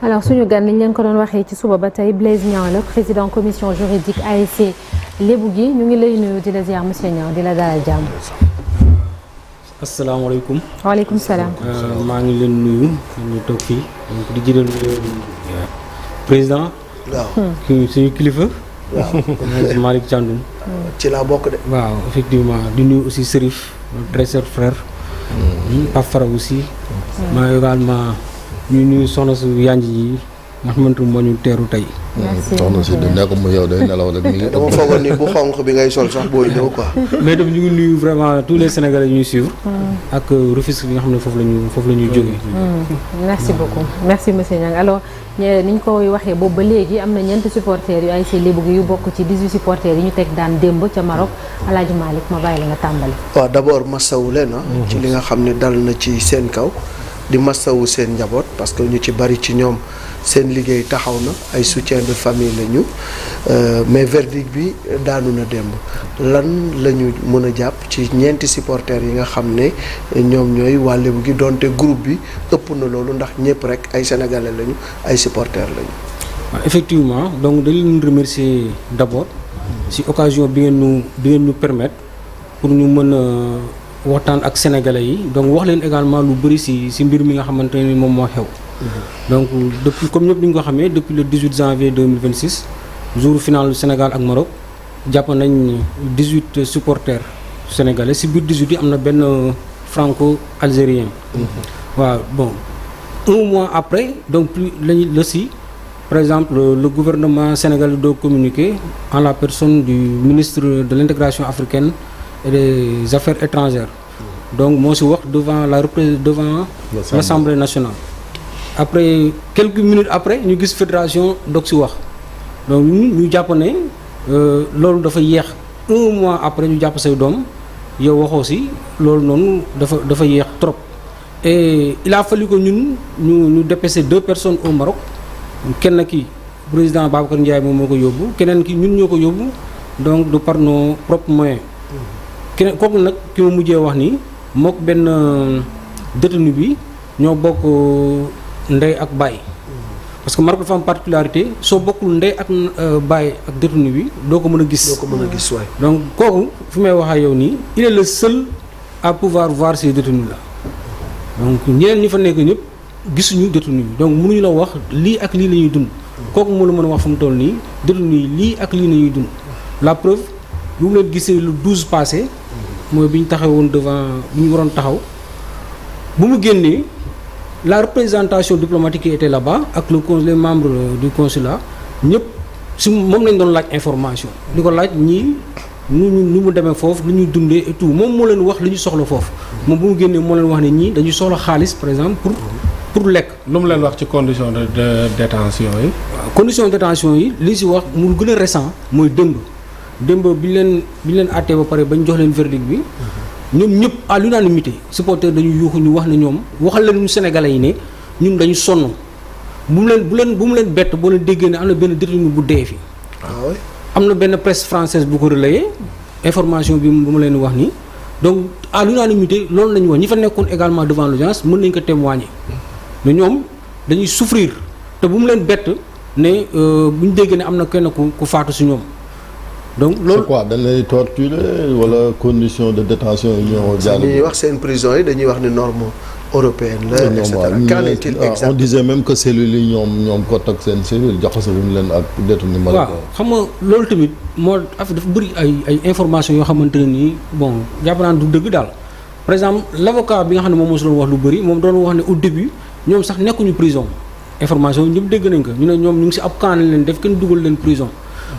alors suñu gan ni ñu leen ko doon waxee ci suba ba tey Blaise Niang la président commission juridique ASC Lébou gi ñu ngi lay nuyu di la ziar monsieur Niang di la dalal jàmm. asalaamaaleykum. waaleykum salaam. maa ngi leen nuyu ñu toog fii donc di jiital président. waaw suñu kilifa. waaw Malick Thiandoum. ci laa bokk de. waaw effectivement di nuyu aussi Serif notre très cher frère. Pape Fara aussi. maa également ñu nuyu soxna su yanj yi nga xamante moo ñu teeru tey. merci soxna si du nekk mu yow day nelaw rek nii. dama foogoon ni bu xonq bi ngay sol sax booy ñëw quoi. mais tam ñu ngi nuyu vraiment tous les Sénégalais ñuy suivre. ak Rufisque bi nga xam ne foofu la ñuy jógee. merci beaucoup merci monsieur Niang alors ni ñu koy waxee boobu ba léegi am na ñeenti supporters yu ASC Lébou gi yu bokk ci 18 supporters yi ñu teg daan démb ca Maroc El Hadj Malick ma bàyyi la nga tàmbali. waaw d'abord masawu leen ci li nga xam ne dal na ci seen kaw. di masawu seen njaboot parce que ñu ci bari ci ñoom seen liggéey taxaw na ay soutien de famille la ñu mais verdict bi daanu na démb lan la ñu mën a jàpp ci ñeenti supporters yi nga xam ne ñoom ñooy waa Lébou gi donte groupe bi ëpp na loolu ndax ñëpp rek ay sénégalais lañu ay supporters lañu. waaw effectivement donc dañu leen remercier d'abord ci occasion bi ngeen ñu permettre pour ñu mën a waxtaan ak sénégalais yi donc wax leen également lu bëri ci mbir mi nga xamante ne moom moo xew. donc depuis comme ñëpp ni ñu ko xamee depuis le 18 janvier 2026 jour final Sénégal ak Maroc jàpp nañ 18 supporters sénégalais ci biir 18 yi am na benn franco-algérien. waaw bon un mois après donc plus lañu la ci par exemple le gouvernement sénégalais doit communiquer en la personne du ministre de l'intégration africaine et des affaires étrangères donc moo ci wax devant l'Assemblée nationale. après quelques minutes après ñu gis fédération doog ci wax donc ñu jàpp ne loolu dafa yéex un mois après ñu jàpp say doom yow waxoo ci loolu noonu dafa yéex trop et il a fallu que ñun ñu dépêcher 2 personnes au Maroc kenn ki président Babacar Ndiaye moom moo ko yóbbu keneen ki ñun ñoo ko yóbbu donc de par nos propres moyens. keneen kooku nag ki ma mujjee wax nii mook benn détenu bi ñoo bokk ndey ak baay parce que Maroc dafa am particularité soo bokkul ndey ak baay ak détenu bi doo ko mën a gis. doo ko mën a gis waay. donc kooku fi may wax ak yow nii il est le seul à pouvoir voir ces détenus là donc ñeneen ñi fa nekk ñëpp gisuñu détenu bi donc mënuñu la wax lii ak lii la ñuy dund kooku moo la mën a wax fu mu toll nii détenu yi lii ak lii la ñuy dund la preuve bu mu leen gisee le 12 passé. mooy bi ñu taxawoon devant bi ñu waroon taxaw bu mu génnee la représentation diplomatique qui était là-bas ak les membres du consulat ñëpp si moom lañ doon laaj information di ko laaj ñii nu mu demee foofu lu ñuy dundee et tout moom moo leen wax li ñu soxla foofu moom bu mu génnee moo leen wax ne ñii dañuy soxla xaalis par exemple pour lekk. lu mu leen wax ci condition de détention yi. waaw condition de détention yi li si wax mu gën a récent mooy démb bi ñu leen àttee ba pare bañ jox leen verdict bi ñoom ñëpp à l'unanimité supporter dañu yuuxu ñu wax ne ñoom waxal leen ñu sénégalais yi ne ñun dañu sonn bu mu leen bett boo leen déggee ne am na benn détenu bu dee fi am na benn presse française bu ko relayé information bi bu ma leen wax nii donc à l'unanimité loolu la ñu wax ñi fa nekkoon également devant l'audience mën nañ ko témoigner ne ñoom dañuy souffrir te bu mu leen bett ne bu ñu déggee ne am na kenn ku faatu si ñoom. donc loolu c'est quoi dañ lay torturer wala condition de détention yi ñoo jàll. ñuy wax seen prison yi dañuy wax ni norme européenne la et cetera. Qu'en est-il exactement? On disait même que cellules yi ñoom ko teg seen cellule jaxase wuñu leen ak détenu Maroc. waaw xam nga loolu tamit moo dafa bëri ay informations yoo xamante ne nii bon jàpp naa du dëgg daal par exemple l'avocat bi nga xam ne moom moo si doon wax lu bëri moom doon wax ne au début ñoom sax nekkuñu prison information yi ñëpp dégg nañ ko ñu ne ñoom ñu ngi si ab camp leen def kenn dugal leen prison.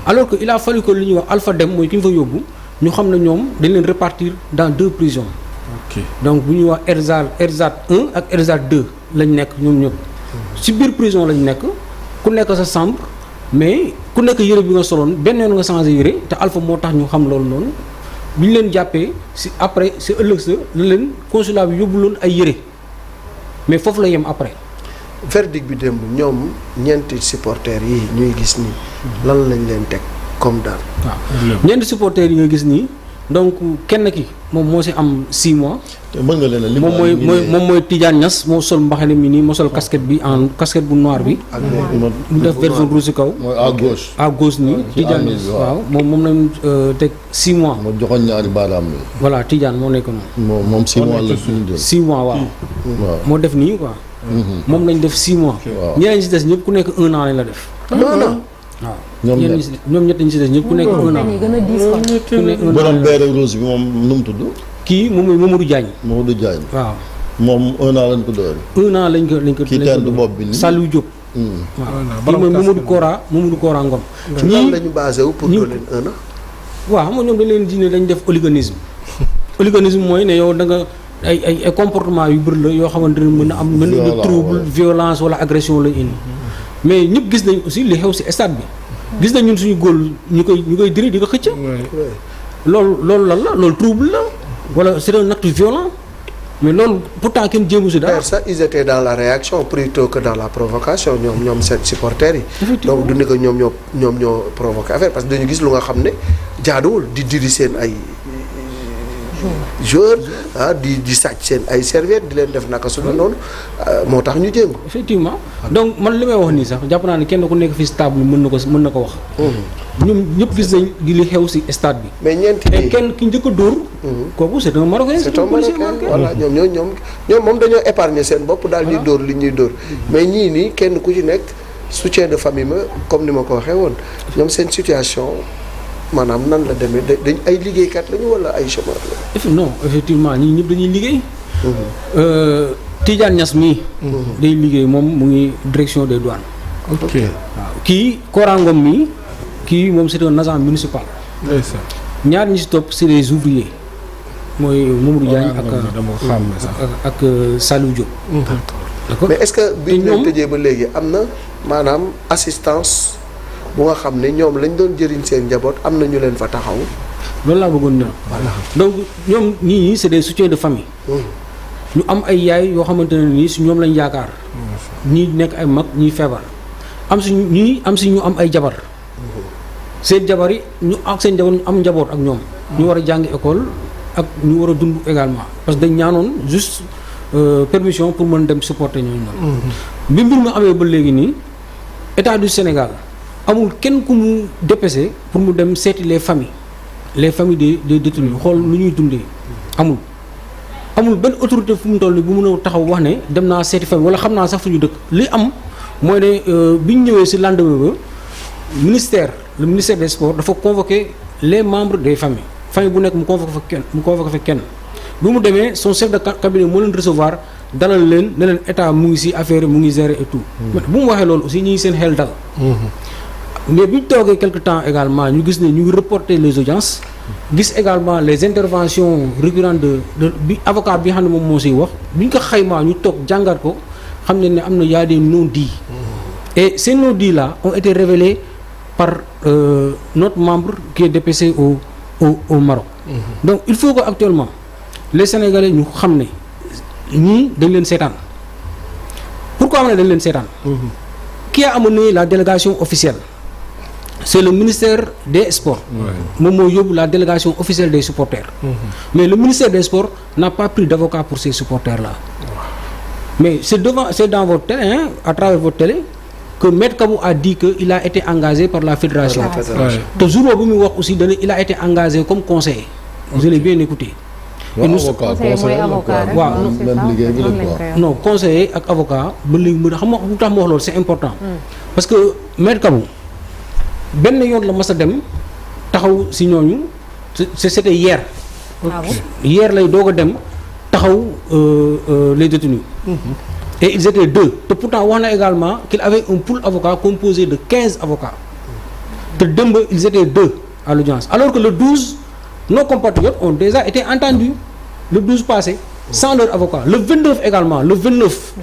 alors que il a fallu que li ñuy wax Alpha Dem mooy ki ñu fa yóbbu ñu xam ne ñoom dañ leen répartir dans 2 prisons. ok donc bu ñuy wax Erzat 1 ak Erzat 2 lañ nekk ñoom ñëpp. ci biir prison lañ nekk ku nekk sa chambre mais ku nekk yëre bi nga soloon benn yoon nga changé yëre te Alpha moo tax ñu xam loolu noonu bi ñu leen jàppee si après si ëllëg sa la leen consulat bi yóbbuloon ay yëre mais foofu la yem après. verdict bi démb ñoom ñeenti supporters yi ñuy gis nii lan lañ leen teg comme daal. waaw ñeenti supporters yi nga gis nii donc kenn ki moom moo si am 6 mois. te mën nga leen a lim. moom mooy Tidiane Niass moo sol mbaxane mi nii moo sol casquette bi en casquette bu noir bi. mu def version rouge si kaw. mooy à gauche. à gauche nii Tidiane Niass waaw moom lañ teg 6 mois. moo joxoon ñaari baaraam bi. voilà Tidiane moo nekk noonu. moom 6 mois la suñu jël. 6 mois waaw. moo def nii quoi. moom lañ def 6 mois. waaw ñeneen si des ñëpp ku nekk 1 an lañ la def. non. waaw ñoom ñett ñi si des ñëpp ku nekk 1 an. gën a diis kon. ku nekk 1 an borom beere rose bi moom nu mu tudd. kii moom mooy Mamadou Diagne. Mamadou Diagne. waaw moom 1 an lañ ko doon. 1 an lañ ko. kii teen du bopp bi nii. Saliou Diop. waaw kii mooy Mamadou Kora Ngom. ñii lañu basé wu pour doo leen 1 an. waaw xam nga ñoom dañ leen di ne dañ def hooliganisme. hooliganisme mooy ne yow da nga ay comportement yu bëri la yoo xamante ne mën na am. mën na trouble violence wala agression lañ indi. mais ñëpp gis nañ aussi li xew ci stade bi. gis nañ ñun suñu góol ñu koy diri di ko xëcc. loolu lan la loolu trouble la wala c'est un acte violent mais loolu pourtant kenn jéemu si dara. ça ils étaient dans la réaction plutôt que dans la provocation ñoom seen supporters yi. donc du ne que ñoom ñoo provoqué affaire parce que dañu gis lu nga xam ne jaaduwul di diri seen ay joueurs di sàcc seen ay serviettes di leen def naka su dul noonu moo tax ñu jéngu. effectivement donc man li may wax nii sax jàpp naa ne kenn ku nekk fii stade bi mën na ko wax. ñun ñëpp gis nañ li xew ci stade bi. mais ñeenti et kenn ki njëkk a dóor. kooku c'est un Marocain. c'est un Marocain voilà ñoom moom dañoo épargner seen bopp daal ñuy dóor li ñuy dóor. mais ñii nii kenn ku ci nekk soutien de famille ma comme ni ma ko waxee woon ñoom seen situation maanaam nan la demee dañ ay liggéeykat lañu wala ay chômeur la. non effectivement ñii ñëpp dañuy liggéey. Tidiane Niass mii. day liggéey moom mu ngi direction des douanes. ok waaw kii Kora Ngom mii. kii moom c'est un agent municipal. ñaar ñi si topp c'est des ouvriers. mooy Mamadou Diagne ak Saliou Diop. d'accord mais est-ce que bi ñu leen tëjee ba léegi am na maanaam assistance bu nga xam ne ñoom lañ doon jëriñ seen njaboot am na ñu leen fa taxaw. loolu laa bëggoon ne. voilà donc ñoom ñii c'est des soutiens de famille. ñu am ay yaay yoo xamante ne nii si ñoom lañ yaakaar. ñii nekk ay mag ñii feebar. am si ñu am ay jabar. seen jabar yi ñu ak seen jabar ñu am njaboot ak ñoom. ñu war a jàngi école ak ñu war a dund également parce que dañ ñaanoon juste permission pour mën dem supporter ñooñu noonu. bi mbir mi amee ba léegi nii état du Sénégal amul kenn ku mu dépêché pour mu dem seeti les familles des détenus xool lu ñuy dundee amul benn autorité fu mu toll nii bu mun a taxaw wax ne dem naa seeti famille wala xam naa sax fu ñu dëkk li am mooy ne bi ñu ñëwee ci lendemain ba le ministère des sports dafa convoquer les membres des familles bu nekk mu convoqué fa kenn bi mu demee son chef de cabinet moo leen recevoir dalal leen ne leen état mu ngi ci affaire mu ngi gérer et tout. bu mu waxee loolu aussi ñi ngi seen xel dal. mais bi ñu toogee quelque temps également ñu gis ne ñu ngi reporter les audiences gis également les interventions récurrentes de bi avocat bi xam ne moom moo siy wax bi ñu ko xaymaa ñu toog jàngat ko xam ne am na y a des non-dits et ces non-dits là ont été révélés par notre membre qui est dépêché au Maroc. Donc il faut que actuellement les Sénégalais ñu xam ne ñii dañ leen seetaan pourquoi am na dañ leen seetaan. Qui a amené la délégation officielle? C'est le ministère des Sports. moom moo yóbbu la délégation officielle des supporters. Mais le ministère des Sports n'a pas pris d'avocat pour ces supporters-là. Mais c'est dans votre télé, hein, à travers votre télé, que Maître Kabou a dit qu'il a été engagé par la fédération. Te jour boobu muy wax aussi il a été engagé comme conseiller. Je l'ai bien écouté. Non, conseiller ak avocat ba léegi mën a xam nga lu tax ma wax loolu c'est important. Parce que Maître Kabou benn yoon la mas a dem taxaw si ñooñu c'était hier. Hier lay doog a dem taxaw les détenus. Et ils étaient 2. te pourtant wax na également qu'il avait un pool avocat composé de 15 avocats. te démb ils étaient 2 à l'audience alors que le 12 nos compatriotes ont déjà été entendus le 12 passé sans leur avocat. Le 29 également, le 29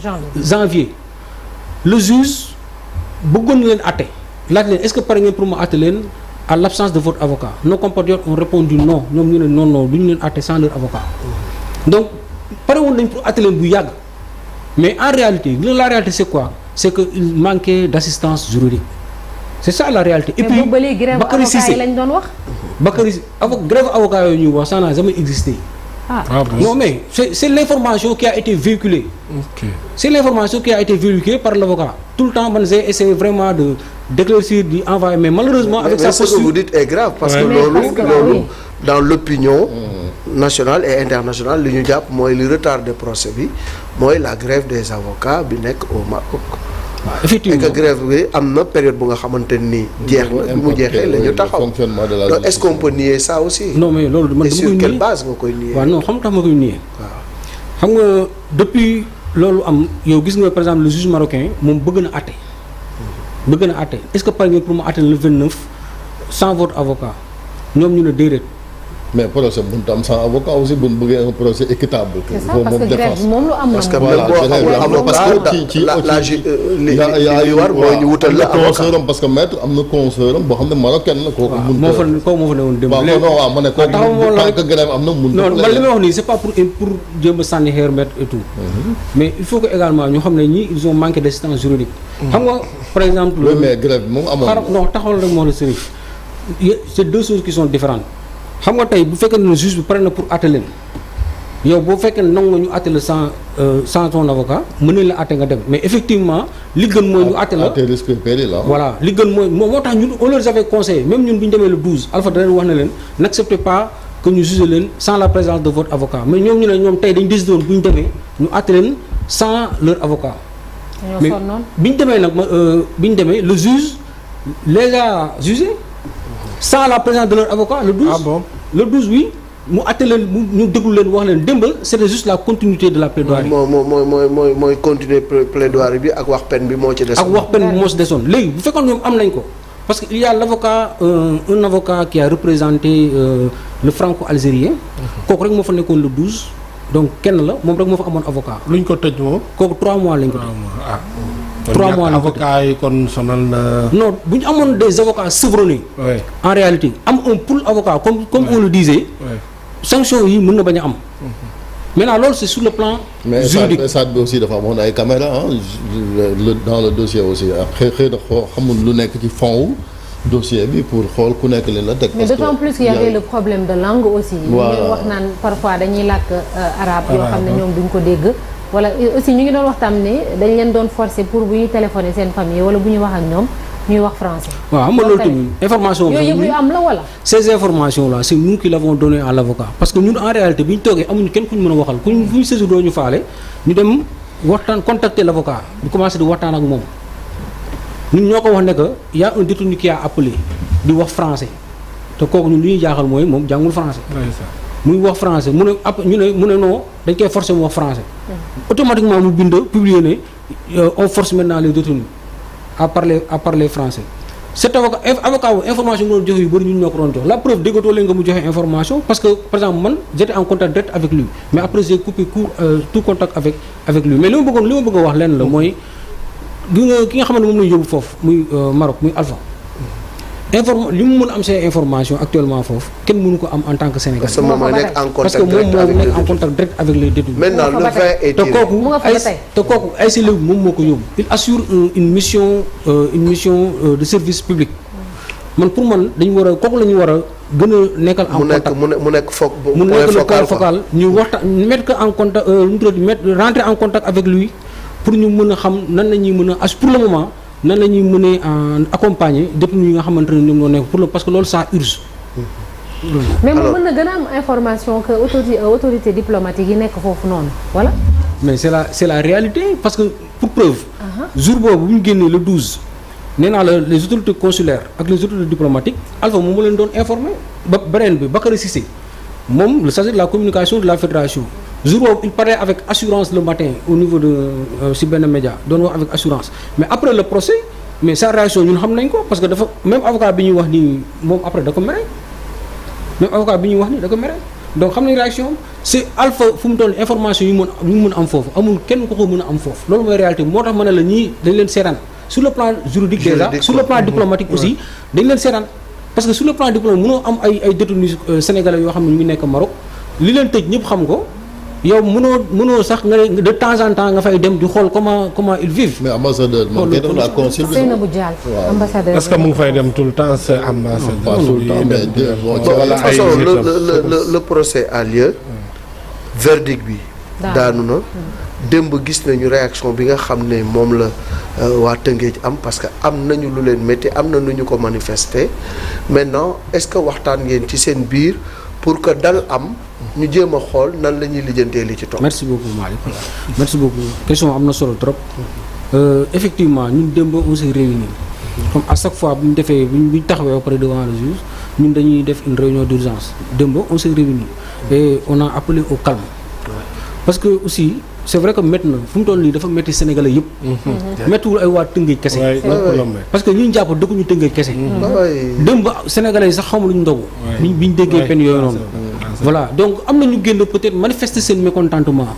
janvier le juge bëggoon leen àtte laaj leen est-ce que pare ngeen pour ma àtte leen à l'absence de votre avocat. Nos compatriotes ont répondu non ñoom ñu ne non duñu leen àtte sans leur avocat. Donc pare woon nañ pour àtte leen bu yàgg. Mais en réalité la réalité c'est quoi? C'est que il manquait d'assistance juridique. C'est ça la réalité. Et puis Bakary Cissé lañ doon wax. Bakary grève avocat yooyu ñuy wax ça n'a jamais existé. Ah bon. Non mais c'est l'information qui a été véhiculée. Ok. C'est l'information qui a été véhiculée par l'avocat. Tout le temps man j'ai essayé vraiment de d'éclaircir di envoyer mais malheureusement avec sa ce que vous dites est grave parce que loolu dans l'opinion nationale et internationale li ñu jàpp mooy li retard de procès bi mooy la grève des avocats bi nekk au Maroc. Effectivement et que grève bi am na période bu nga xamante ni jeex na bi mu jeexee la ñu taxaw. Donc est-ce qu'on peut nier ça aussi? Non mais loolu man et sur quelle base nga koy nier? waaw non xam nga tax ma koy nier. waaw xam nga depuis loolu am yow gis nga par exemple le juge marocain moom bëgg na àtte. bëgg na àtte est-ce que par exemple pour mu àtte le 29 sans votre avocat ñoom ñu ne déedéet. mais procès bu ñu am sans avocat aussi bu ñu bëggee un procès équitable. c'est ça parce que grève bi moom lu am parce que la même boo amul avocat li war mooy ñu wutal la avocat. parce que maître am na consœur am boo xam ne marocaine la. kooku mun moo fa ne woon démb. waaw ma ne kooku tant que grève am na mun non man li may wax nii c'est pas pour jéem a sànni xeer maître et tout. mais il faut que également ñu xam ne ñii ils ont manqué d'assistance juridique. xam nga par exemple. oui mais grève bi moom amoon non taxawal rek moo la Serif c'est deux choses qui sont différentes. xam nga tey bu fekkee ne juge bi pare na pour àtte leen yow boo fekkee ne nangu nga ñu àtte la sans ton avocat mën nañ la àtte nga dem mais effectivement li gën mooy ñu àtte la àtte risque péril la. voilà li gën mooy moo tax ñun on leur avait conseillé même ñun bu ñu demee le 12 Alpha da leen wax na leen n'acceptez pas que ñu juge leen sans la présence de votre avocat mais ñoom ñu ne ñoom tey dañu décidé woon bu ñu demee ñu àtte leen sans leur avocat. mais bi ñu demee nag bi ñu demee le juge les a jugés sans la présence de leur avocat le 12. Ah bon? Le 12 oui mu àtte leen ñu déglu leen wax leen démb c'était juste la continuité de la plaidoirie. mooy continuer plaidoirie bi ak wax peine bi moo ci desoon. ak wax peine bi moo ci desoon léegi bu fekkoon ñoom am nañ ko parce que il y a l'avocat un avocat qui a représenté le franco-algérien. kooku rek moo fa nekkoon le 12 donc kenn la moom rek moo fa amoon avocat. luñ ko tëj moom. kooku 3 mois lañ ko tëj. 3 mois avocat yi kon sonal na. non bu ñu amoon des avocats chevronnés. oui en réalité am un pool avocat comme on le disait. sanction yi mën na bañ a am. maintenant loolu c'est sur le plan juridique. mais stade bi aussi dafa amoon ay caméra dans le dossier aussi xëy na xamul lu nekk ci fond dossier bi pour xool ku nekk leen la teg. mais d'autant plus qu'il y avait le problème de langue aussi. voilà ñu wax naan parfois dañuy làkk arabe yoo xam ne ñoom duñ ko dégg. wala aussi ñu ngi doon waxtaan ne dañ leen doon forcer pour bu ñuy téléphoner seen famille wala bu ñu wax ak ñoom ñuy wax français. waaw xam nga loolu tamit information yooyu yëpp yu am la wala. ces informations là c'est nous qui l'avons donné à l'avocat parce que ñun en réalité bi ñu toogee amuñu kenn ku ñu mën a waxal ku ñu saisir doo ñu faale ñu dem waxtaan contacter l'avocat ñu commencé di waxtaan ak moom ñun ñoo ko wax ne que y a un détenu qui a appelé di wax français te kooku ñun li ñuy jaaxal mooy moom jàngul français. muy wax français mu ne non dañ koy forcer mu wax français. automatiquement mu bind publier ne on force maintenant les détenus à parler français. cet avocat information mu doon joxe yu bëri ñun ñoo ko doon jox la preuve déggatoo leen nga mu joxe information parce que par exemple man j'étais en contact direct avec lui mais après j'ai coupé tout contact avec lui mais li ma bëgg a wax lenn la mooy ki nga xamante moom lañu yóbbu foofu muy Maroc muy Alpha. li mu mën am ces informations actuellement foofu kenn mënu ko am en tant que Sénégalais. parce que moom moo nekk en parce que moom moo nekk en contact direct avec les détenus. maintenant le fait est te kooku ay si léegi moom moo ko yóbbu. il assure une mission de service public man pour man dañu war a kooku la ñu war a gën a nekkal. en contact mu nekk point focal ñu waxtaan mettre en contact rentrer en contact avec lui pour ñu mën a xam nan la ñuy mën a pour le moment. nan la ñuy mënee accompagner détenus yi nga xamante ne ñoom ñoo nekk pour le parce que loolu ça urge. mais moom mën na gën a am information que autorité diplomatique yi nekk foofu noonu voilà. mais c'est la réalité parce que pour preuve. jour boobu bu ñu génnee le 12. nee naa la les autorités consulaires ak les autorités diplomatiques Alpha moom moo leen doon informé beneen bi Bakary Cissé moom le chargé de la communication de la fédération. jour boobu il parlait avec assurance le matin au niveau de si benn média doon wax avec assurance mais après le procès mais sa réaction ñun xam nañ ko parce que dafa même avocat bi ñuy wax nii moom après da ko mere donc xam nañ réaction c'est Alpha fu mu toll information yu mën am foofu amul kenn ko mën a am foofu loolu mooy réalité moo tax ma ne la ñii dañ leen seetaan sur le plan juridique déjà sur le plan diplomatique aussi dañ leen seetaan parce que sur le plan diplomatique mënoo am ay détenus sénégalais yoo xam ne ñu ngi nekk Maroc li leen tëj ñëpp xam ko yow mënoo sax nga de temps en temps nga fay dem di xool comment ils vivent. mais ambassadeur man kay def naa consul bi. Seynabou Dial ambassadeur. est-ce que mu ngi fay dem tout le temps c'est ambassadeur. pas tout le temps mais bon de toute façon le procès a lieu. verdict bi daanu na. démb gis nañu réaction bi nga xam ne moom la waa Tëngéej am parce que am nañu lu leen métti am na nu ñu ko manifester maintenant est-ce que waxtaan ngeen ci seen biir pour que dal am ñu jéem a xool nan la ñuy lijjantee li ci topp. merci beaucoup Malick merci beaucoup question am na solo trop effectivement ñun démb on s'est réunis comme à chaque fois bu ñu defee bu ñu taxawee ba pare devant le juge ñun dañuy def une réunion d'urgence démb on s'est réunis et on a appelé au calme parce que aussi c'est vrai que métti na fu mu toll nii dafa métti Sénégalais yëpp. méttiwul ay waa Tëngéej kese. parce que ñun jàpp dëkkuñu Tëngéej kese. démb Sénégalais yi sax xamuñu ndogu. biñ déggee peine yooyu noonu. voilà donc am na ñu génn peut-être manifester seen mécontentement.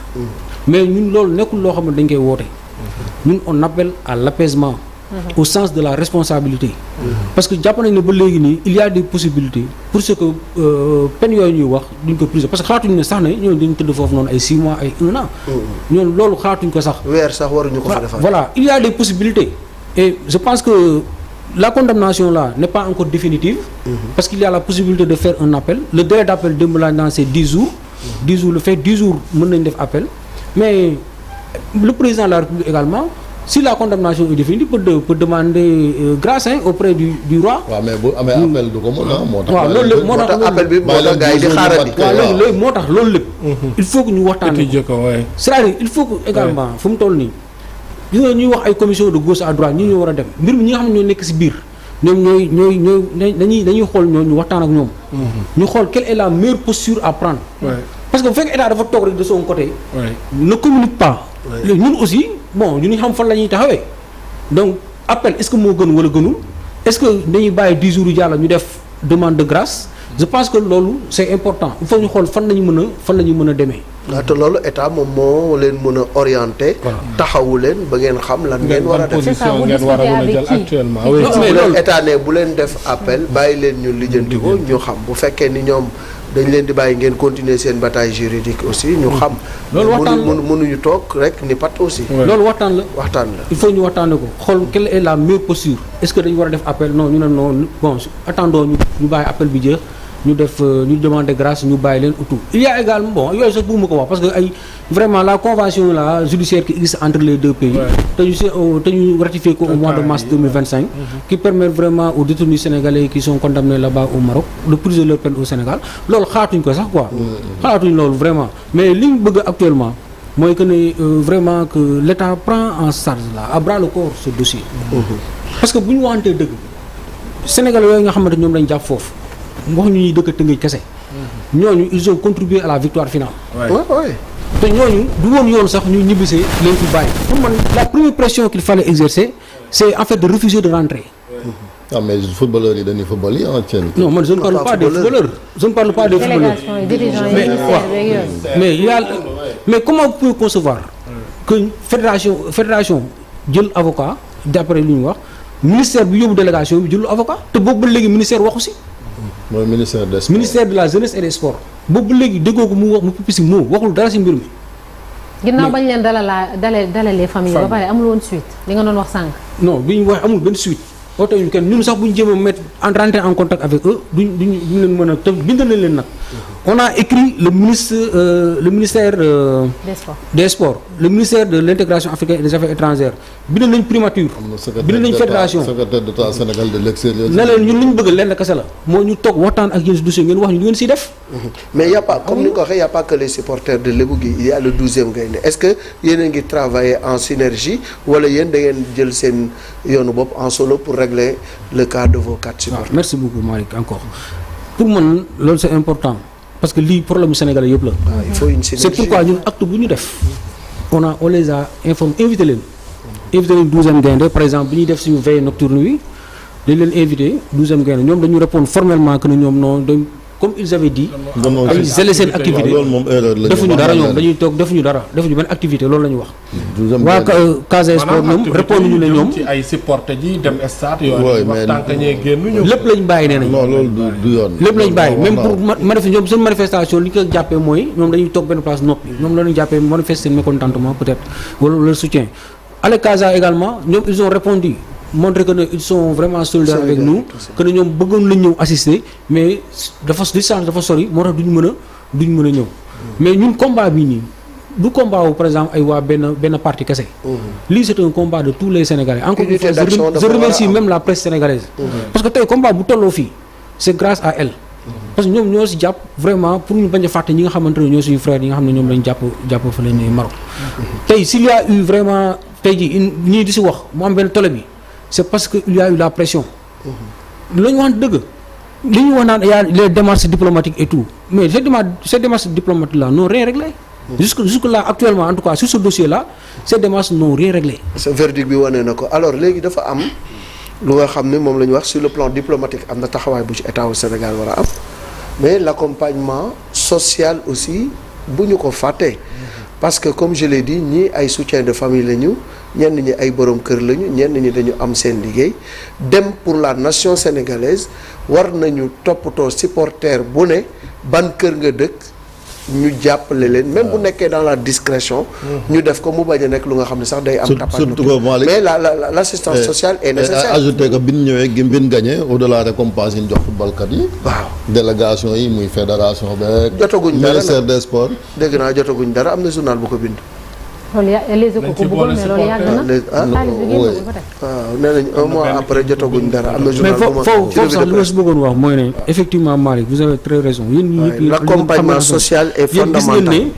mais ñun loolu nekkul loo xam ne dañ koy woote. ñun on appelle à l'apaisement. au sens de la responsabilité. parce que jàpp nañ ne ba léegi nii il y a des possibilités pour ce que peine yooyu ñuy wax duñ ko prise parce que xalaatuñu ne sax ne ñooñu dañu tëdd foofu noonu ay 6 mois ay 1 an. ñooñu loolu xalaatuñ ko sax. weer sax waruñu ko fa defal. voilà il y a des possibilités. et je pense que la condamnation là n'est pas encore définitive. parce qu'il y a la possibilité de faire un appel le délai d'appel démb laa dans c'est 10 jours. 10 jours le fait 10 jours mën nañ def appel mais le président de la République également. si la condamnation est définie peut demander grâce auprès du roi. waaw mais bu amee appel du ko mën a moo tax. waaw loolu lépp moo tax appel bi moo tax gars yi di xaarandi. waaw léegi moo tax loolu lépp. il faut que ñu waxtaanee ko c'est-à-dire il faut que également fu mu toll nii. gis nga ñuy wax ay commission de gauche à droite ñi ñoo war a dem mbir mi ñi nga xam ne ñoo nekk ci biir ñoom ñooy dañuy xool ñooñu waxtaan ak ñoom. ñu xool quelle est la meilleure posture à prendre. parce que bu fekkee état dafa toog rek de son côté. ne communique pas. ñun aussi bon ñu xam fan la ñuy taxawee donc appel est-ce que moo gën wala gënul est-ce que dañuy bàyyi 10 jours yu jàll ñu def demande de grâce je pense que loolu c'est important il faut ñu xool fan la ñu mën a demee. waaw te loolu état moom moo leen mën a orienter. taxawu leen ba ngeen xam lan ngeen war a def. c'est ça ngeen war a mën a jël actuellement. mais loolu état ne bu leen def appel bàyyi leen ñu lijjanti ko ñu xam bu fekkee ni ñoom. dañ leen di bàyyi ngeen continuer seen bataille juridique aussi ñu xam. loolu waxtaan la mënuñu toog rek ni pat aussi. loolu waxtaan la. il faut ñu waxtaanee ko xool quelle est la meilleure posture est-ce que dañu war a def appel non ñu ne non bon attendons ñu bàyyi appel bi jeex ñu def ñu demander grâce ñu bàyyi leen utu. il y a également bon yooyu sax bëgguma ko wax parce que ay vraiment la convention là judiciaire qui existe entre les deux pays. te ñu ratifié ko au mois de mars 2025. qui permet vraiment aux détenus sénégalais qui sont condamnés là-bas au Maroc de purger leur peine au Sénégal loolu xalaatuñ ko sax quoi. xalaatuñ loolu vraiment mais li ñu bëgg actuellement mooy que ne vraiment que l'État prend en charge là à bras le corps ce dossier. parce que bu ñu waxantee dëgg Sénégalais yooyu nga xamante ñoom lañ jàpp foofu. wax ñu ñuy dëkk Tëngéej kese ñooñu ils ont contribué à la victoire finale. te ñooñu du woon yoon sax ñu ñibbisee leen fi bàyyi pour man la première pression qu'il fallait exercer c'est en fait de refuser de rentrer. ah mais footballeurs yi dañuy football yi en Thiel. non man je ne parle pas des footballeurs je ne parle pas des footballeurs. mais il y a mais comment vous pouvez concevoir que fédération jël avocat d'après lu ñu wax ministère bi yóbbu délégation bi jëlul avocat te boobu ba léegi ministère waxu si. mooy ministère des sports ministère de la jeunesse et des sports boobu ba léegi déggoo ko mu wax mu pipisi moo waxul dara ci mbir mi. ginnaaw bañ leen dalalee famille ba pare amul woon suite li nga doon wax sànq. non bi ñu wax amul benn suite oote ñu kenn ñun sax bu ñu jéem a mettre rentrer en contact avec eux duñ leen mën a te bindal nañ leen nag. on a écrit le ministère des sports le ministère de l'intégration africaine et des affaires étrangères bind nañ primature. bind nañ fédération secrétaire d'État Sénégal de l'extérieur. na leen ñun li ñu bëgg lenn kese la moo ñu toog waxtaan ak yéen si dossier ngeen wax ñu lu ngeen siy def. mais y a pas comme ni nga ko waxee y a pas que les supporters de Lebougui gi il y a le 12e Gaïndé est-ce que yéen a ngi travailler en synergie wala yéen da ngeen jël seen yoonu bopp en solo pour régler le cas de vos 4 supporters. merci beaucoup Malick encore pour man loolu c'est important parce que lii problème Sénégalais yëpp la. il faut une synergie. c'est pourquoi ñun acte bu ñu def on les a informés invité leen 12e Gaïndé par exemple bi ñuy def suñu veille nocturne wi dañ leen invité 12e Gaïndé ñoom dañu répondre formellement que ne ñoom non comme ils avaient dit. non ay zélé seen activité loolu moom erreur la defuñu dara ñoom dañuy toog defuñu benn activité loolu la ñu wax. waa Casa Sport ñoom répondre ñu ne ñoom. ci ay supporter ji dem stade Ouais, yooyu. mais- wax tànk ñee génn ñu. lépp lañ bàyyi nee nañ. non loolu du yoon. lépp lañ bàyyi même pour ñoom seen manifestation li ñu ko jàppee mooy ñoom dañuy toog benn place noppi ñoom la ñu jàppee manifester seen mécontentement peut-être wala leur soutien. Ale Casa également ñoom ils ont répondu montré que ne ils sont vraiment solidaires avec nous que ne ñoom bëggoon lañ ñëw assister mais distance dafa sori moo tax duñu mën a ñëw mais ñun combat bii nii du combat wu par exemple ay waa benn parti kese. lii c'est un combat de tous les Sénégalais. encore une fois je remercie même la presse sénégalaise. parce que tey combat bu tolloo fii c'est grâce à elle. parce que ñoom ñoo si jàpp vraiment pour ñu bañ a fàtte ñi nga xamante ne ñoo suñu frères yi nga xam ne ñoom lañ jàpp fa leen Maroc. tey s'il y a eu vraiment tey jii ñii di si wax mu am benn télé bi c'est parce que il y a eu la pression. la ñu wax dëgg li ñu wax naan y a les démarches diplomatiques et tout mais ces démarches diplomatiques là n'ont rien réglé. jusque là actuellement en tout cas sur ce dossier là ces démarches n'ont rien réglé. ce verdict bi wane na ko alors léegi dafa am lu nga xam ne moom la ñu wax sur le plan diplomatique am na taxawaay bu ci état wu Sénégal war a am mais l'accompagnement social aussi bu ñu ko fàttee parce que comme je l'ai dit ñii ay soutien de famille la ñu ñenn ñi ay borom kër lañu ñenn ñi dañu am seen liggéey dem pour la nation sénégalaise war nañu toppatoo supporter bu ne ban kër nga dëkk ñu jàppale leen même bu nekkee dans la discrétion ñu def ko mu bañ a nekk lu nga xam ne sax day am tapage mais l'assistance sociale est nécessaire. ajouté que bi ñu ñëwee bi ñu gagné au-delà récompense yi ñu jox footballkat yi. waaw délégation yi muy fédération beeg. jotaguñ dara ministère des sports. dégg naa jotaguñ dara am na journal bu ko bind. loolu les échos ko bëggoon mais loolu yàgg na. xaalis bi génn ba tey. waaw nee nañ un mois après jotaguñ dara am na journal bu ma. foofu sax li ma si bëggoon wax mooy ne effectivement Malick vous avez très raison yéen ñi ñëpp l'accompagnement social est fondamental. yéen gis ngeen ne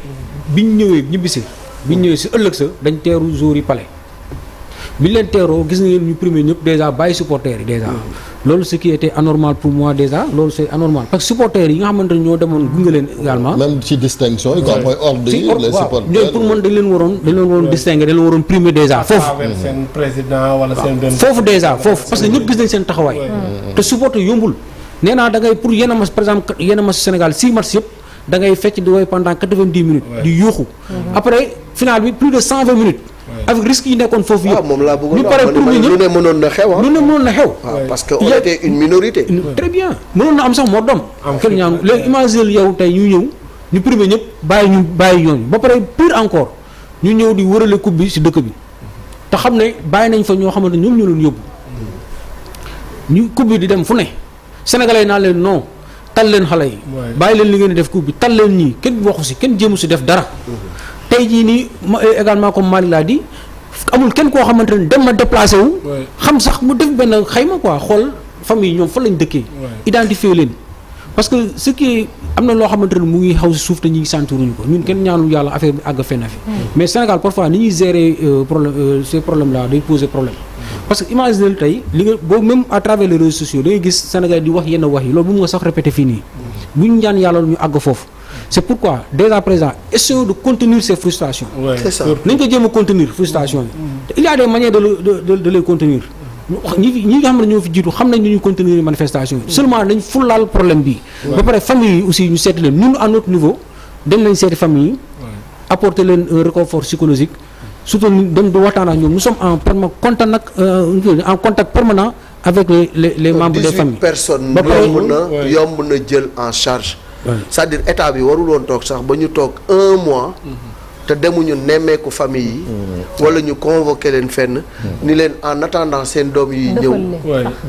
biñ ñëwee ñibbisi biñ ñëwee si ëllëg sa dañ teeru jour yi palais biñ leen teeroo gis ngeen ñu primé ñëpp déjà bàyyi supporters yi déjà loolu ce qui était anormal pour moi déjà loolu c'est anormal parce que supporters yi nga xamante ne ñoo demoon gunge leen également. même ci distinction yi quoi mooy ordre yi les supporters ñoom pour man dañ leen waroon distinguer dañ leen waroon primer déjà foofu. seen président wala seen benn. foofu déjà foofu parce que ñëpp gis nañ seen taxawaay. te supporter yombul nee naa da ngay pour yenn match par exemple yenn match Sénégal 6 matchs yëpp da ngay fecc di woy pendant 90 minutes. di yuuxu. après final bi plus de 120 minutes. avec risque yi nekkoon foofu yëpp. moom laa bëggoon ñu pare pour ñu lu ne mënoon na xew lu ne mënoon na xew. parce que on était une minorité. très bien mënoon na am sax moo doom. kenn ñaan léegi imaginer yow tey ñu ñëw ñu primé ñëpp bàyyi ñooñu ba pare pire encore ñu ñëw di wërale coupe bi ci dëkk bi te xam ne bàyyi nañ fa ñoo xamante ñoom ñu leen yóbbu ñu coupe bi di dem fu ne sénégalais naa leen non tal leen xale yi. bàyyi leen li ngeen di def coupe bi tal leen ñii kenn waxu ci kenn jéemu ci def dara. tey jii nii également comme Malick laa di amul kenn koo xamante ne dem na déplacé wu. xam sax mu def benn xayma quoi xool famille ñoom fa lañ dëkkee. identifier leen parce que ce qui am na loo xamante ne mu ngi xaw si suuf te ñu ngi sentiruñu ko ñun kenn ñaanul yàlla affaire bi àgg fenn fi. mais Sénégal parfois ni ñuy gérer problème ces problèmes là day poser problème. parce que imagine tey li nga boobu même à travers les réseaux sociaux da ngay gis Sénégal di wax yenn wax yi loolu bu mu nga sax répété fii nii bu ñu ñaan yàlla ñu àgg foofu. c'est pourquoi dès à présent essayons de contenir ces frustrations. c'est ça nañ ko jéem a contenir frustration yi. te il y a des manières de les contenir. ñi nga xam ne ñoo fi jiitu xam nañ ni ñuy contenir manifestation yi. seulement nañ fulaal problème bi. ba pare famille yi aussi ñu seeti leen ñun à notre niveau dem nañ seeti famille yi. apporter leen un réconfort psychologique. surtout dem di waxtaan ak ñoom nous sommes en contact permanent avec les membres des familles. 18 personnes yomb na jël en charge. c'est-à-dire état bi warul woon toog sax ba ñu toog 1 mois te demuñu nemmeeku famille yi wala ñu convoqué leen fenn ni leen en attendant seen doom yi ñëw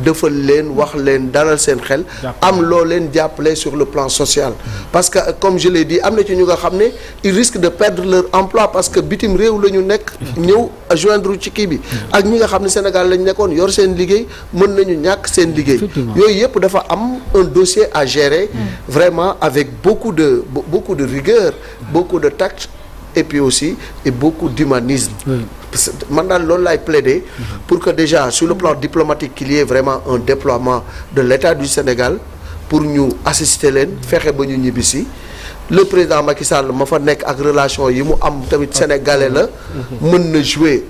defal leen wax leen dalal seen xel am loo leen jàppale sur le plan social parce que comme je l'ai dit am na ci ñu nga xam ne ils risquent de perdre leur emploi parce que bitim réew la ñu nekk ñëw joindre ci kii bi ak ñi nga xam ne Sénégal lañ nekkoon yor seen liggéey mën nañu ñàkk seen liggéey yooyu yëpp dafa am un dossier à gérer vraiment avec beaucoup de rigueur beaucoup de tact et puis aussi et beaucoup d'humanisme. man daal loolu laay plaider pour que déjà sur le plan diplomatique qu'il y ait vraiment un déploiement de l'État du Sénégal pour ñu assister leen fexe ba ñu ñibbisi le président Macky Sall ma fa nekk ak relation yi mu am tamit sénégalais la mën na jouer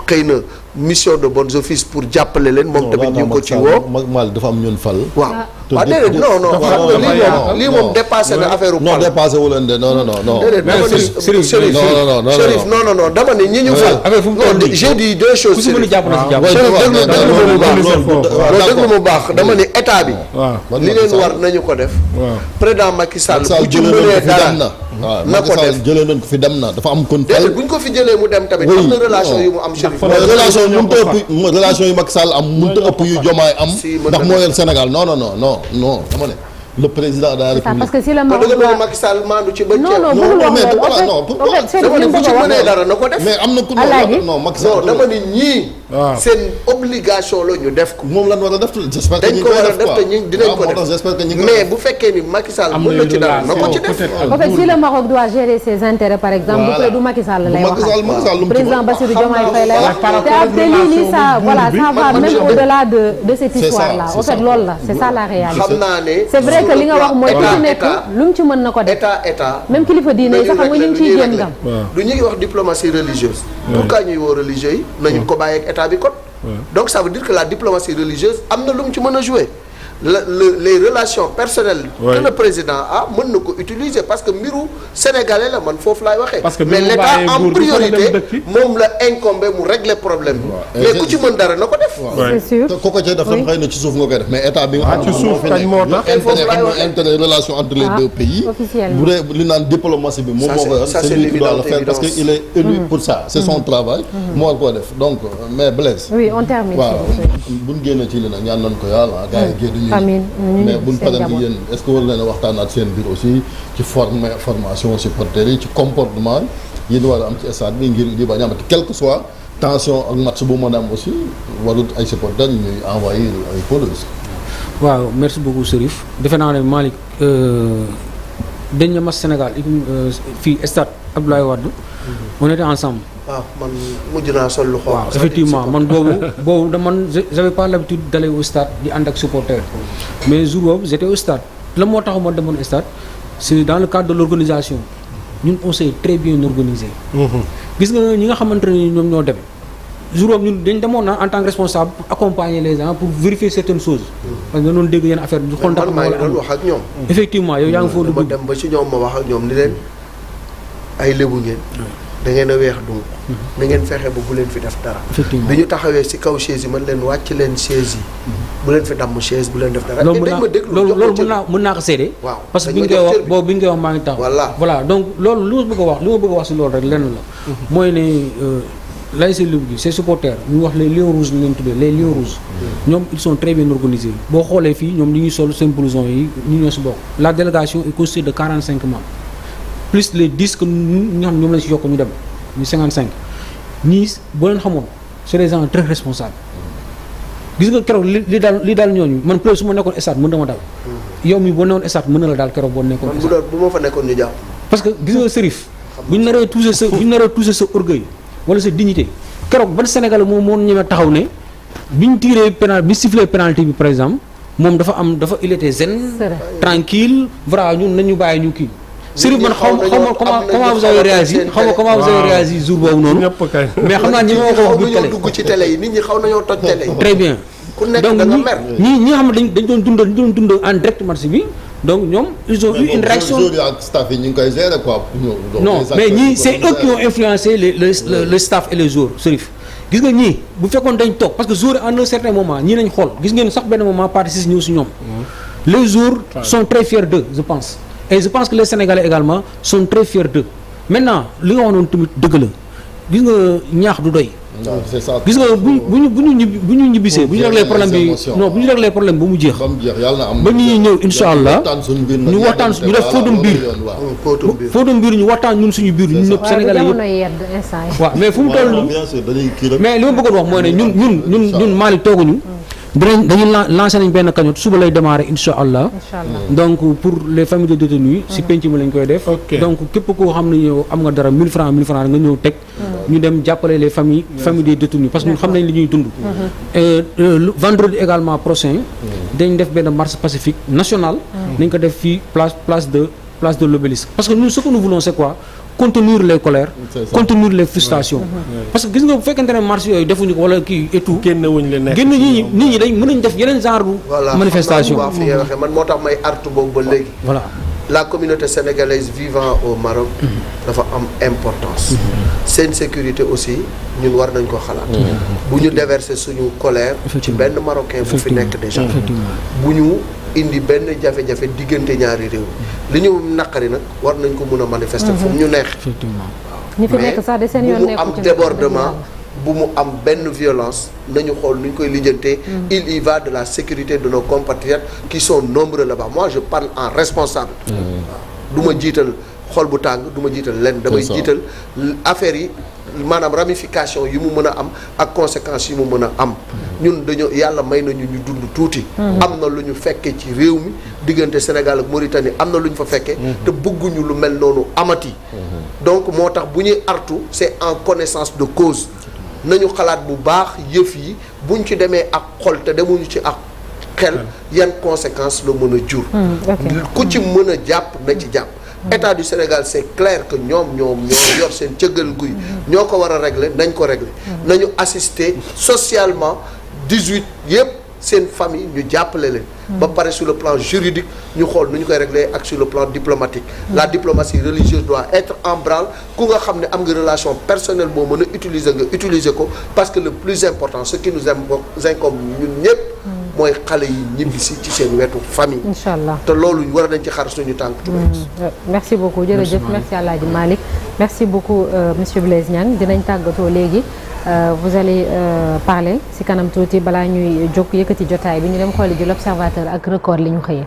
xëy na mission de bons offices pour jàppale leen moom tamit ñu ngi ko ci woo. Mal dafa am ñun fal. waaw waaw déedéet non lii moom dépassé na affaire non dépassé wu leen de non. déedéet dama ni Chérif non dama ni ñi ñu fal. non j'ai dit deux choses. Chérif déglu mu baax dama ni état bi. li leen war nañu ko def. président Macky Sall bu ci mënee dara na ko def jëlee nañ ko fi dem na dafa am kon. déedéet bu ñu ko fi jëlee mu dem tamit am na relation yu mu am Chérif. relation yu Macky Sall am mënut a ëpp yu Diomaye am. ndax moo yor Sénégal non dama ne le président de la République. parce que si la Maroc doon Macky Sall maandu ci ba. non bu ci mënee dara na ko def. mais am na ku non Macky Sall non dama ni ñii. seen obligation la ñu def ko. moom lan war a def j'espère que dañ ko war a def te ñi dinañ ko def mais bu fekkee ni Macky Sall mën na ci dara na ko ci def. en fait si le Maroc doit gérer ses intérêts par exemple. du Macky Sall lay waxal président Bassirou Diomaye Faye lay wax. te après lii ça voilà ça va même au-delà de cette histoire là. en fait loolu la c'est ça la réalité. xam naa ne c'est vrai que li nga wax mooy ku ci nekk lu mu ci mën na ko def. état même kilifa diine yi sax xam nga ñu ngi ciy jéem ngam. du ñu ngi wax diplomatie religieuse. pourquoi ñuy woo religieux yi nañu ko bàyyi ak état bi kon. donc ça veut dire que la diplomatie religieuse am na lu mu ci mën a jouer les relations personnelles que le président a mën na ko utiliser parce que mbiru sénégalais la man foofu laay waxee mais l'état en priorité moom la incombé mu régler problème bi mais ku ci mën dara na ko def c'est sûr ko ci def xëy na ci suuf nga koy def mais état bi nga ci suuf kañ moo tax intérêt relation entre les deux pays bu dee li naan diplomatie bi moom moo ko c'est lui qui doit le faire parce que il est élu pour ça c'est son travail moo war koo def donc mais Blaise oui on termine waaw buñ génne ci li nag ñaan nañ ko yàlla gars yi génn amiin mais buñ paree ci yéen est-ce que war leen a waxtaanaat seen biir aussi ci formation supporters yi ci comportement yi ñu war a am ci stade bi ngir di bañ a amati quel que soit tension ak match bu mën a am aussi warut ay supporters ñuy envoyer ay pelouse. waaw merci beaucoup Chérif defe naa ne Malick dañ match Sénégal fii stade Abdoulaye Wade on était ensemble. waaw man mujj naa sol lu xonq. waaw effectivement man boobu man j'avais pas l'habitude d'aller au stade di ànd ak supporter mais jour boobu j'étais au stade la moo tax ma demoon stade c'est dans le cadre de l'organisation ñun on s'est très bien organisé. gis nga ñi nga xamante ne ñoom ñoo dem jour boobu ñun dañ demoon na en tant que responsable pour accompagner les gens pour vérifier certaines choses. parce que doon dégg yenn affaire bi. xool ndax maa ngi doon wax ak ñoom. effectivement yow yaa ngi foofu dugg. dem ba ci ñoom ma wax ak ñoom ni leen ay lébu ngeen. da ngeen a weex donc na ngeen fexe ba bu leen fi def dara. effectivement bi ñu taxawee ci kaw chaise yi man leen wàcc leen chaise yi. bu leen fi damm chaise bu leen def dara. loolu mën naa ko seede. waaw parce que bi nga koy wax boobu bi nga koy wax maa ngi taxaw. voilà donc loolu li ma bëgg a wax ci loolu rek lenn la. mooy ne l'ASC Lebougui ses supporters ñu wax les lions rouges ñu leen tuddee les lions rouges. ñoom ils sont très bien organisés boo xoolee fii ñoom ñu ngi sol seen blouson yi ñu ñoo ci bokk. la délégation est constituée de 45 membres. plus les 10 que ñi nga xam ñoom lañ ci yokk ñu dem ñu 55 ñii boo leen xamoon c'est des gens très responsables gis nga keroog li daal ñooñu man peut-être su ma nekkoon stade mën na ma dal. yow mi boo nekkoon stade mën na la daal keroog boo nekkoon stade. bu ma fa nekkoon ñu jàpp. parce que gis nga Chérif bu ñu naree toucher sa orgueil wala sa dignité keroog ban Sénégalais moo ñemee taxaw ne bi ñu tiré pénal bi sifflé pénalty bi par exemple moom il était zen tranquille voilà ñun nañu bàyyi ñu kii. Chérif man xaw ma comment vous avez réagi jour boobu noonu. mais xam naa ñi ma ko wax biir télé dugg ci télé yi nit ñi xaw nañoo toj télé yi. très bien ku nekk da nga mer ñi nga xam ne dañ doon dund en direct match bi donc ñoom ils ont eu une réaction. ak staff yi ñu ngi koy gérer quoi. non mais ñii c'est eux qui ont influencé le staff et les joueurs Chérif. gis nga ñii bu fekkoon dañ toog parce que joueurs à un certain moment ñii nañ xool gis ngeen sax benn moment partie ñëw si ñoom. les joueurs sont très fiers d'eux je pense. et je pense que les Sénégalais également sont très fiers d'eux maintenant li nga wax noonu tamit dëgg la gis nga ñaax du doy. non c'est ça. gis nga bu ñu ñibbisee bu ñu réglé problème bi non bu ñu réglé problème ba mu jeex. ba ñuy ñëw incha allah ñu waxtaan ñu def fóotum biir ñu waxtaan ñun suñu biir ñun ñëpp Sénégalais yëpp. waaw mais fu mu toll nii mais li ma bëggoon wax mooy ne ñun Malick tooguñu. dañuy lancé nañ benn cagnotte suba lay démarrer incha allah. donc pour les familles de détenus si penc mi lañ koy def. donc képp koo xam ne yow am nga dara 1000 francs nga ñëw teg. ñu dem jàppale les familles des détenus parce que ñun xam nañ li ñuy dund. vendredi également prochain. dañ def benn marche pacifique nationale. nañ ko def fii place de l'Obélisque parce que nous ce que nous voulons c'est quoi contenir les colères contenir les frustrations parce que gis nga bu fekkente ne marche yooyu defuñu ko wala kii et tout génnewuñ la nekk génn nit ñi dañ mën nañ def yeneen genre manifestation voilà fi ngay waxee man moo tax may artu boobu ba léegi voilà la communauté sénégalaise vivant au Maroc dafa am importance seen sécurité aussi ñun war nañ ko xalaat bu ñu déverser suñu colère ci benn marocain bu fi nekk déjà bu ñu indi benn jafe-jafe diggante ñaari réew li ñu naqari nag war nañ ko mën a manifester fu mu ñu neex ñi fi nekk sax de seen yoon bu mu am débordement bu mu am benn violence nañu xool nu ñu koy lijjantee il y va de la sécurité de nos compatriotes qui sont nombreux là-bas moi je parle en responsable du ma jiital xol bu tàng du ma jiital lenn damay jiital affaire yi maanaam ramification yi mu mën a am ak conséquences yi mu mën a am ñun dañoo yàlla may nañu ñu dund tuuti am na lu ñu fekkee ci réew mi diggante Sénégal ak Mauritanie am na lu ñu fa fekkee te bëgguñu lu mel noonu amati donc moo tax bu ñuy artu c'est en connaissance de cause nañu xalaat bu baax yëf yi buñ ci demee ak xol te demuñu ci ak xel yan conséquences la mën a jur ku ci mën a jàpp na ci jàpp État du Sénégal c'est clair que ñoo yor seen cëggal guy ñoo ko war a régler nañ ko régler nañu assister socialement 18 yëpp seen famille ñu jàppale leen ba pare sur le plan juridique ñu xool nu ñu koy régler ak sur le plan diplomatique la diplomatie religieuse doit être en branle ku nga xam ne am nga relation personnelle boo mën a utiliser ko parce que le plus important ce qui nous incombe ñun ñëpp mooy xale yi ñibbisi ci seen wetu famille inchallah te loolu war nañ ci xar suñu tànk merci beaucoup jërëjëf merci Alaaji Malick merci beaucoup monsieur Blaise Niang dinañ tàggatoo léegi vous allez parler ci kanam tuuti balaa ñuy jóg yëkkati jotaay bi ñu dem xooli ji l'Observateur ak Record li ñu xëyee